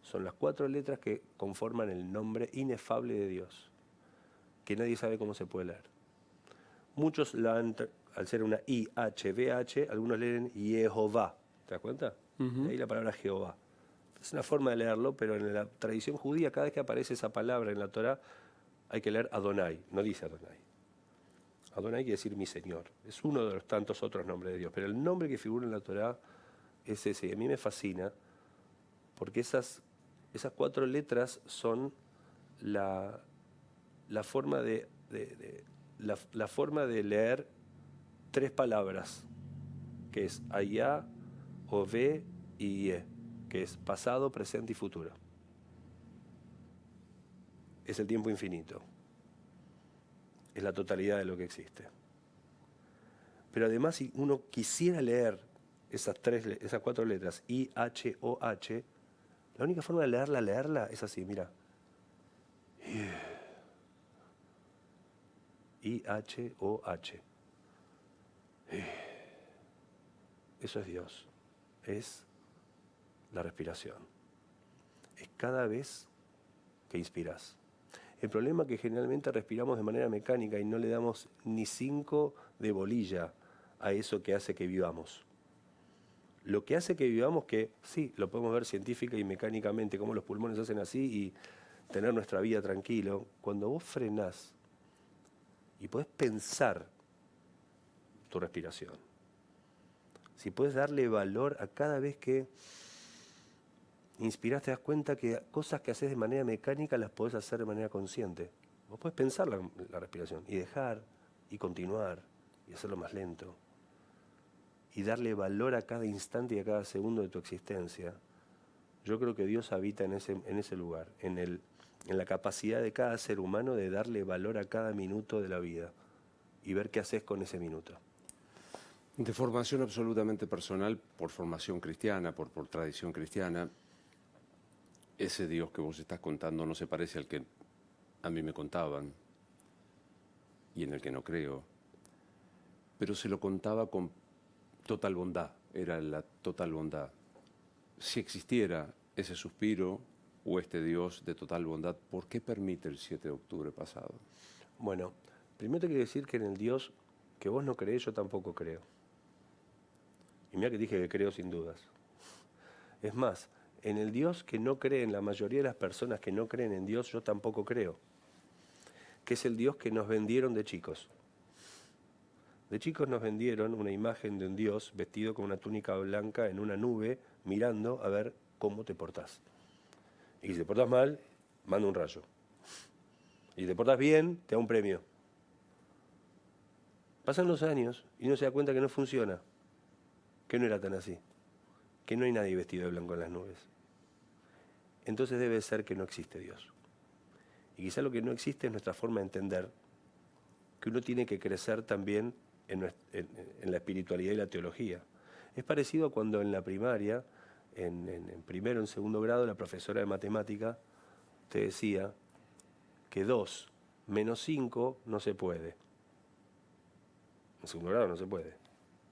Speaker 2: Son las 4 letras que conforman el nombre inefable de Dios, que nadie sabe cómo se puede leer. Muchos al ser una I-H-B-H, algunos leen Yehová. ¿Te das cuenta? De ahí la palabra Jehová. Es una forma de leerlo, pero en la tradición judía, cada vez que aparece esa palabra en la Torá, hay que leer Adonai, no dice Adonai. Adonai quiere decir mi Señor. Es uno de los tantos otros nombres de Dios, pero el nombre que figura en la Torá es ese. Y a mí me fascina, porque esas 4 letras son la forma la forma de leer 3 palabras, que es Ayá, Ové y Yé, que es pasado, presente y futuro. Es el tiempo infinito. Es la totalidad de lo que existe. Pero además, si uno quisiera leer esas 4 letras, I, H, O, H, la única forma de leerla es así, mira. I, H, O, H. Eso es Dios. Es la respiración. Es cada vez que inspiras. El problema es que generalmente respiramos de manera mecánica y no le damos ni 5 de bolilla a eso que hace que vivamos. Lo que hace que vivamos, que sí, lo podemos ver científica y mecánicamente, cómo los pulmones hacen así y tener nuestra vida tranquilo. Cuando vos frenás y podés pensar tu respiración, si podés darle valor a cada vez que inspirás, te das cuenta que cosas que haces de manera mecánica las podés hacer de manera consciente. Vos podés pensar la respiración y dejar y continuar y hacerlo más lento y darle valor a cada instante y a cada segundo de tu existencia. Yo creo que Dios habita en ese lugar, en la capacidad de cada ser humano de darle valor a cada minuto de la vida y ver qué haces con ese minuto.
Speaker 1: De formación absolutamente personal, por formación cristiana, por tradición cristiana, ese Dios que vos estás contando no se parece al que a mí me contaban y en el que no creo, pero se lo contaba con total bondad, era la total bondad. Si existiera ese suspiro o este Dios de total bondad, ¿por qué permite el 7 de octubre pasado?
Speaker 2: Bueno, primero te quiero decir que en el Dios que vos no creés, yo tampoco creo. Y mira que dije que creo sin dudas. Es más, en el Dios que no creen, la mayoría de las personas que no creen en Dios, yo tampoco creo. Que es el Dios que nos vendieron de chicos. De chicos nos vendieron una imagen de un Dios vestido con una túnica blanca en una nube, mirando a ver cómo te portás. Y si te portás mal, manda un rayo. Y si te portás bien, te da un premio. Pasan los años y uno se da cuenta que no funciona, que no era tan así, que no hay nadie vestido de blanco en las nubes. Entonces debe ser que no existe Dios. Y quizá lo que no existe es nuestra forma de entender que uno tiene que crecer también en la espiritualidad y la teología. Es parecido a cuando en la primaria, en primero o en segundo grado, la profesora de matemática te decía que 2 menos 5 no se puede. En segundo grado no se puede.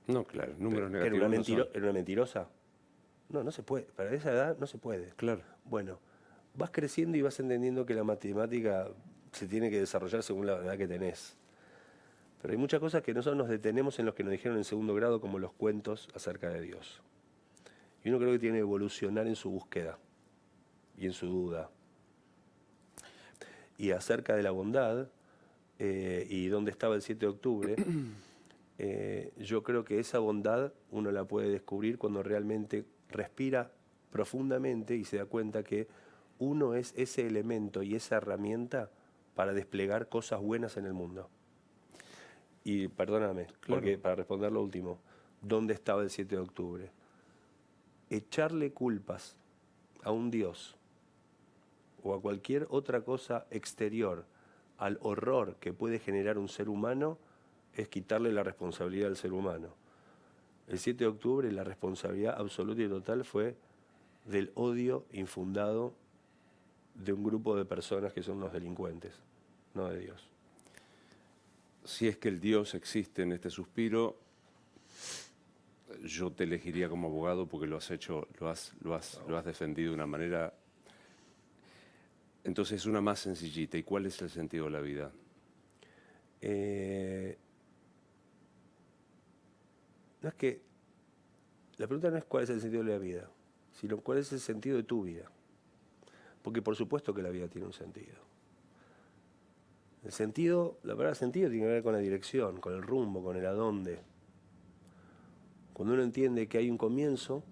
Speaker 1: No, claro, números
Speaker 2: ¿Era
Speaker 1: negativos
Speaker 2: una,
Speaker 1: no son.
Speaker 2: ¿Era una mentirosa? No, no se puede. Para esa edad no se puede.
Speaker 1: Claro.
Speaker 2: Bueno, vas creciendo y vas entendiendo que la matemática se tiene que desarrollar según la edad que tenés. Pero hay muchas cosas que nosotros nos detenemos en los que nos dijeron en segundo grado, como los cuentos acerca de Dios. Y uno creo que tiene que evolucionar en su búsqueda y en su duda. Y acerca de la bondad, y dónde estaba el 7 de octubre, yo creo que esa bondad uno la puede descubrir cuando realmente respira profundamente y se da cuenta que uno es ese elemento y esa herramienta para desplegar cosas buenas en el mundo. Y perdóname, porque para responder lo último, ¿dónde estaba el 7 de octubre? Echarle culpas a un Dios o a cualquier otra cosa exterior al horror que puede generar un ser humano es quitarle la responsabilidad al ser humano. El 7 de octubre la responsabilidad absoluta y total fue del odio infundado de un grupo de personas que son los delincuentes, no de Dios.
Speaker 1: Si es que el Dios existe en este suspiro, yo te elegiría como abogado porque lo has hecho, lo has defendido de una manera. Entonces, una más sencillita. ¿Y cuál es el sentido de la vida?
Speaker 2: No es que la pregunta no es cuál es el sentido de la vida, sino cuál es el sentido de tu vida. Porque por supuesto que la vida tiene un sentido. El sentido, la palabra sentido tiene que ver con la dirección, con el rumbo, con el adónde. Cuando uno entiende que hay un comienzo,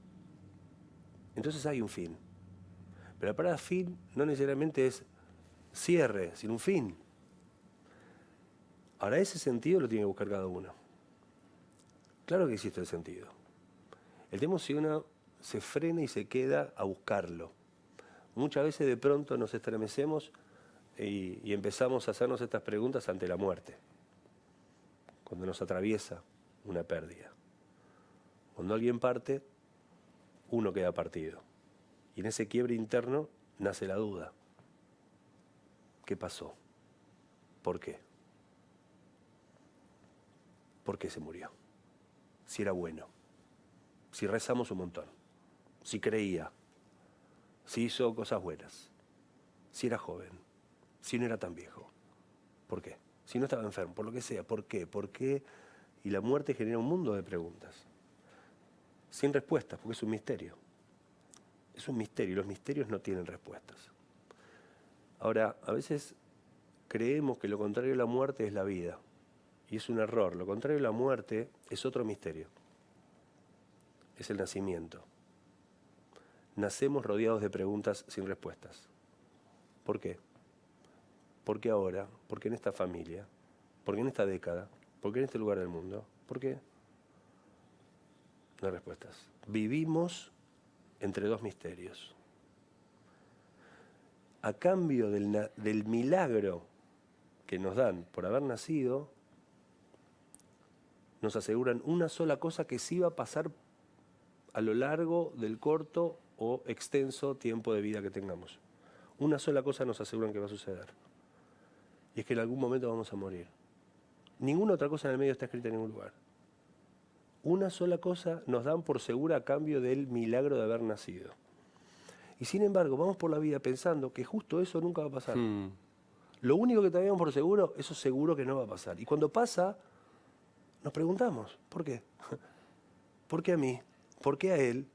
Speaker 2: entonces hay un fin. Pero la palabra fin no necesariamente es cierre, sino un fin. Ahora ese sentido lo tiene que buscar cada uno. Claro que existe el sentido. El tema es si uno se frena y se queda a buscarlo. Muchas veces de pronto nos estremecemos y empezamos a hacernos estas preguntas ante la muerte, cuando nos atraviesa una pérdida. Cuando alguien parte, uno queda partido. Y en ese quiebre interno nace la duda. ¿Qué pasó? ¿Por qué? ¿Por qué se murió? Si era bueno, si rezamos un montón, si creía, si hizo cosas buenas, si era joven, si no era tan viejo. ¿Por qué? Si no estaba enfermo, por lo que sea, ¿por qué? ¿Por qué? Y la muerte genera un mundo de preguntas, sin respuestas, porque es un misterio. Es un misterio, y los misterios no tienen respuestas. Ahora, a veces creemos que lo contrario de la muerte es la vida, y es un error. Lo contrario de la muerte es otro misterio. Es el nacimiento. Nacemos rodeados de preguntas sin respuestas. ¿Por qué? ¿Por qué ahora? ¿Por qué en esta familia? ¿Por qué en esta década? ¿Por qué en este lugar del mundo? ¿Por qué? No hay respuestas. Vivimos entre dos misterios. A cambio del milagro que nos dan por haber nacido, nos aseguran una sola cosa que sí va a pasar a lo largo del corto o extenso tiempo de vida que tengamos. Una sola cosa nos aseguran que va a suceder. Y es que en algún momento vamos a morir. Ninguna otra cosa en el medio está escrita en ningún lugar. Una sola cosa nos dan por segura a cambio del milagro de haber nacido. Y sin embargo, vamos por la vida pensando que justo eso nunca va a pasar. Lo único que teníamos por seguro, eso seguro que no va a pasar. Y cuando pasa, nos preguntamos, ¿por qué? ¿Por qué a mí? ¿Por qué a él?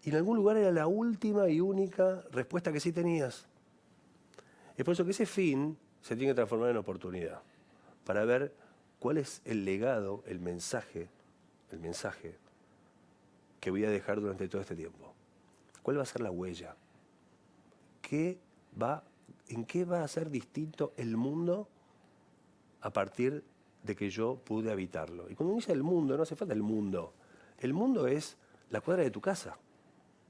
Speaker 2: Y en algún lugar era la última y única respuesta que sí tenías. Es por eso que ese fin se tiene que transformar en oportunidad, para ver cuál es el legado, el mensaje que voy a dejar durante todo este tiempo. ¿Cuál va a ser la huella? ¿En qué va a ser distinto el mundo a partir de que yo pude habitarlo? Y cuando dice el mundo, no hace falta el mundo. El mundo es la cuadra de tu casa,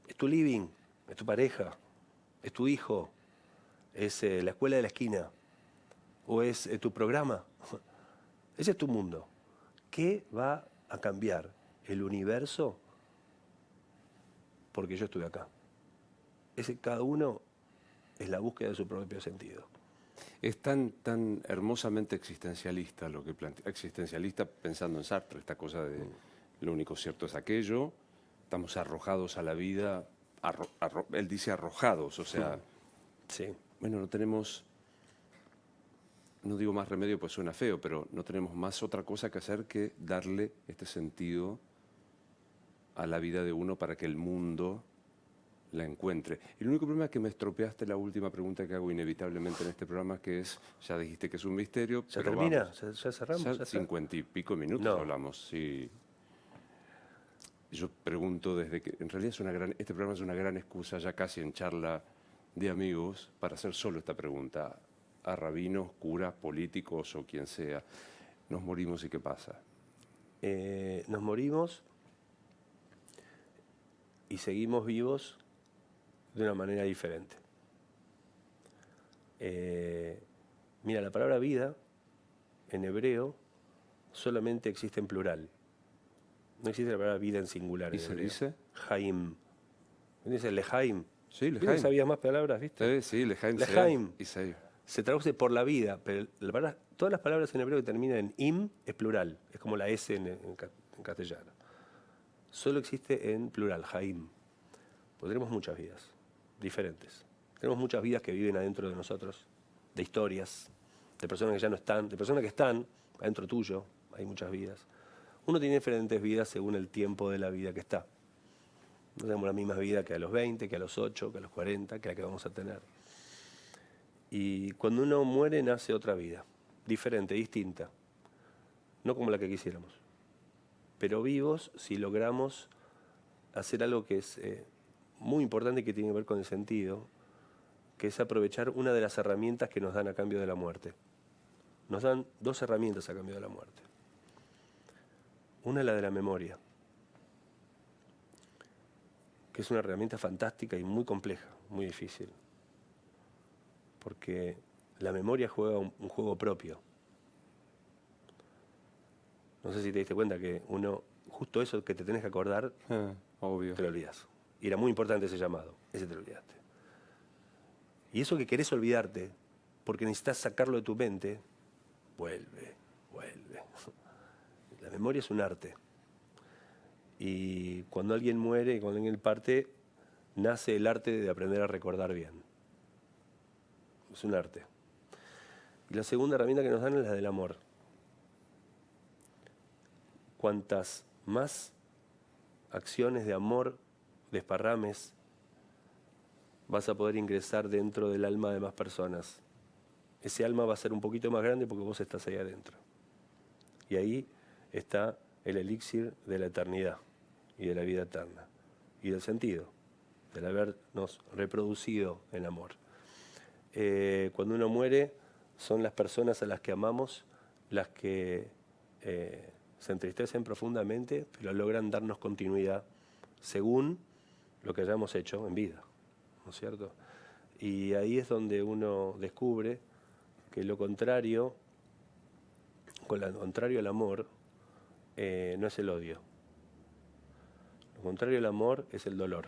Speaker 2: es tu living, es tu pareja, es tu hijo, es la escuela de la esquina, o es tu programa. Ese es tu mundo. ¿Qué va a cambiar el universo porque yo estuve acá? Cada uno es la búsqueda de su propio sentido.
Speaker 1: Es tan hermosamente existencialista lo que plantea, existencialista pensando en Sartre, esta cosa de lo único cierto es aquello, estamos arrojados a la vida, él dice arrojados, o sea,
Speaker 2: Sí.
Speaker 1: bueno, no tenemos, no digo más remedio pues suena feo, pero no tenemos más otra cosa que hacer que darle este sentido a la vida de uno para que el mundo la encuentre. El único problema es que me estropeaste la última pregunta que hago inevitablemente en este programa, que es, ya dijiste que es un misterio.
Speaker 2: ¿Ya
Speaker 1: pero
Speaker 2: termina?
Speaker 1: vamos,
Speaker 2: ¿Ya cerramos?
Speaker 1: ya
Speaker 2: ¿Ya está?
Speaker 1: 50 y pico minutos
Speaker 2: No.
Speaker 1: hablamos, sí. Yo pregunto desde que, en realidad este programa es una gran excusa, ya casi en charla de amigos, para hacer solo esta pregunta a rabinos, curas, políticos o quien sea. Nos morimos y ¿qué pasa?
Speaker 2: Nos morimos y seguimos vivos de una manera diferente. Mira, la palabra vida en hebreo solamente existe en plural. No existe la palabra vida en singular.
Speaker 1: ¿Y
Speaker 2: en
Speaker 1: se
Speaker 2: hebreo.
Speaker 1: dice?
Speaker 2: Jaim. Dice lejaim.
Speaker 1: Sí,
Speaker 2: ¿Viste que
Speaker 1: Lejaim.
Speaker 2: sabías más palabras, viste?
Speaker 1: Sí, Lejaim.
Speaker 2: Lejaim.
Speaker 1: Y Seir.
Speaker 2: Se traduce por la vida, pero todas las palabras en hebreo que terminan en im es plural. Es como la S en castellano. Solo existe en plural, Jaim. Pues tenemos muchas vidas diferentes. Tenemos muchas vidas que viven adentro de nosotros, de historias, de personas que ya no están, de personas que están adentro tuyo. Hay muchas vidas. Uno tiene diferentes vidas según el tiempo de la vida que está. No tenemos la misma vida que a los 20, que a los 8, que a los 40, que la que vamos a tener. Y cuando uno muere nace otra vida, diferente, distinta. No como la que quisiéramos. Pero vivos si logramos hacer algo que es muy importante y que tiene que ver con el sentido, que es aprovechar una de las herramientas que nos dan a cambio de la muerte. Nos dan dos herramientas a cambio de la muerte. Una es la de la memoria, que es una herramienta fantástica y muy compleja, muy difícil. Porque la memoria juega un juego propio. No sé si te diste cuenta que justo eso que te tenés que acordar,
Speaker 1: Obvio.
Speaker 2: te lo olvidás. Y era muy importante ese llamado, ese te lo olvidaste. Y eso que querés olvidarte, porque necesitas sacarlo de tu mente, vuelve. La memoria es un arte. Y cuando alguien muere, cuando alguien parte, nace el arte de aprender a recordar bien. Es un arte. Y la segunda herramienta que nos dan es la del amor. Cuantas más acciones de amor desparrames, vas a poder ingresar dentro del alma de más personas. Ese alma va a ser un poquito más grande porque vos estás ahí adentro. Y ahí está el elixir de la eternidad y de la vida eterna. Y del sentido, del habernos reproducido en amor. Cuando uno muere, son las personas a las que amamos las que se entristecen profundamente, pero logran darnos continuidad según lo que hayamos hecho en vida, ¿no es cierto? Y ahí es donde uno descubre que lo contrario al amor no es el odio. Lo contrario al amor es el dolor.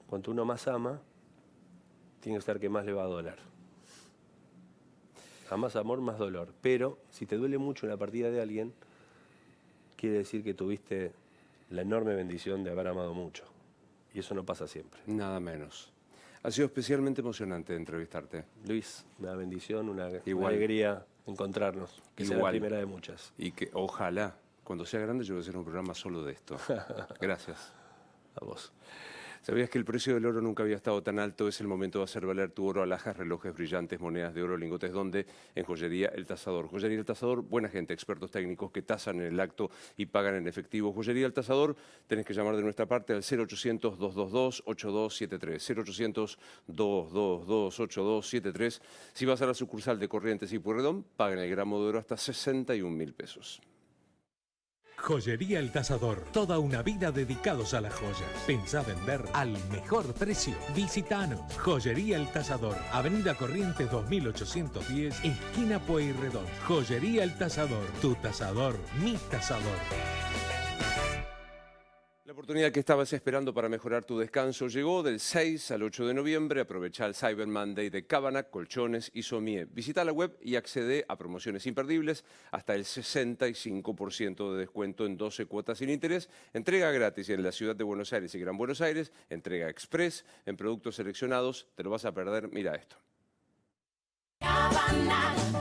Speaker 2: Cuanto uno más ama, tiene que ser que más le va a doler. A más amor, más dolor. Pero si te duele mucho la partida de alguien, quiere decir que tuviste la enorme bendición de haber amado mucho. Y eso no pasa siempre.
Speaker 1: Nada menos. Ha sido especialmente emocionante entrevistarte.
Speaker 2: Luis, una bendición, una
Speaker 1: Igual.
Speaker 2: alegría encontrarnos. Que sea la
Speaker 1: Igual.
Speaker 2: primera de muchas.
Speaker 1: Y que ojalá, cuando sea grande, yo voy a hacer un programa solo de esto. Gracias.
Speaker 2: A vos.
Speaker 1: ¿Sabías que el precio del oro nunca había estado tan alto? Es el momento de hacer valer tu oro, alhajas, relojes brillantes, monedas de oro, lingotes. ¿Dónde? En Joyería El Tasador. Joyería El Tasador, buena gente, expertos técnicos que tasan en el acto y pagan en efectivo. Joyería El Tasador, tenés que llamar de nuestra parte al 0800-222-8273. 0800-222-8273. Si vas a la sucursal de Corrientes y Pueyrredón, pagan el gramo de oro hasta 61.000 pesos.
Speaker 3: Joyería El Tasador. Toda una vida dedicados a las joyas. Pensá vender al mejor precio. Visitanos. Joyería El Tasador. Avenida Corrientes 2810, esquina Pueyrredón. Joyería El Tasador. Tu tasador, mi tasador.
Speaker 1: La oportunidad que estabas esperando para mejorar tu descanso llegó del 6 al 8 de noviembre. Aprovecha el Cyber Monday de Cabana, Colchones y Sommier. Visita la web y accede a promociones imperdibles, hasta el 65% de descuento en 12 cuotas sin interés, entrega gratis en la ciudad de Buenos Aires y Gran Buenos Aires, entrega express en productos seleccionados. Te lo vas a perder, mira esto.
Speaker 4: Cabana.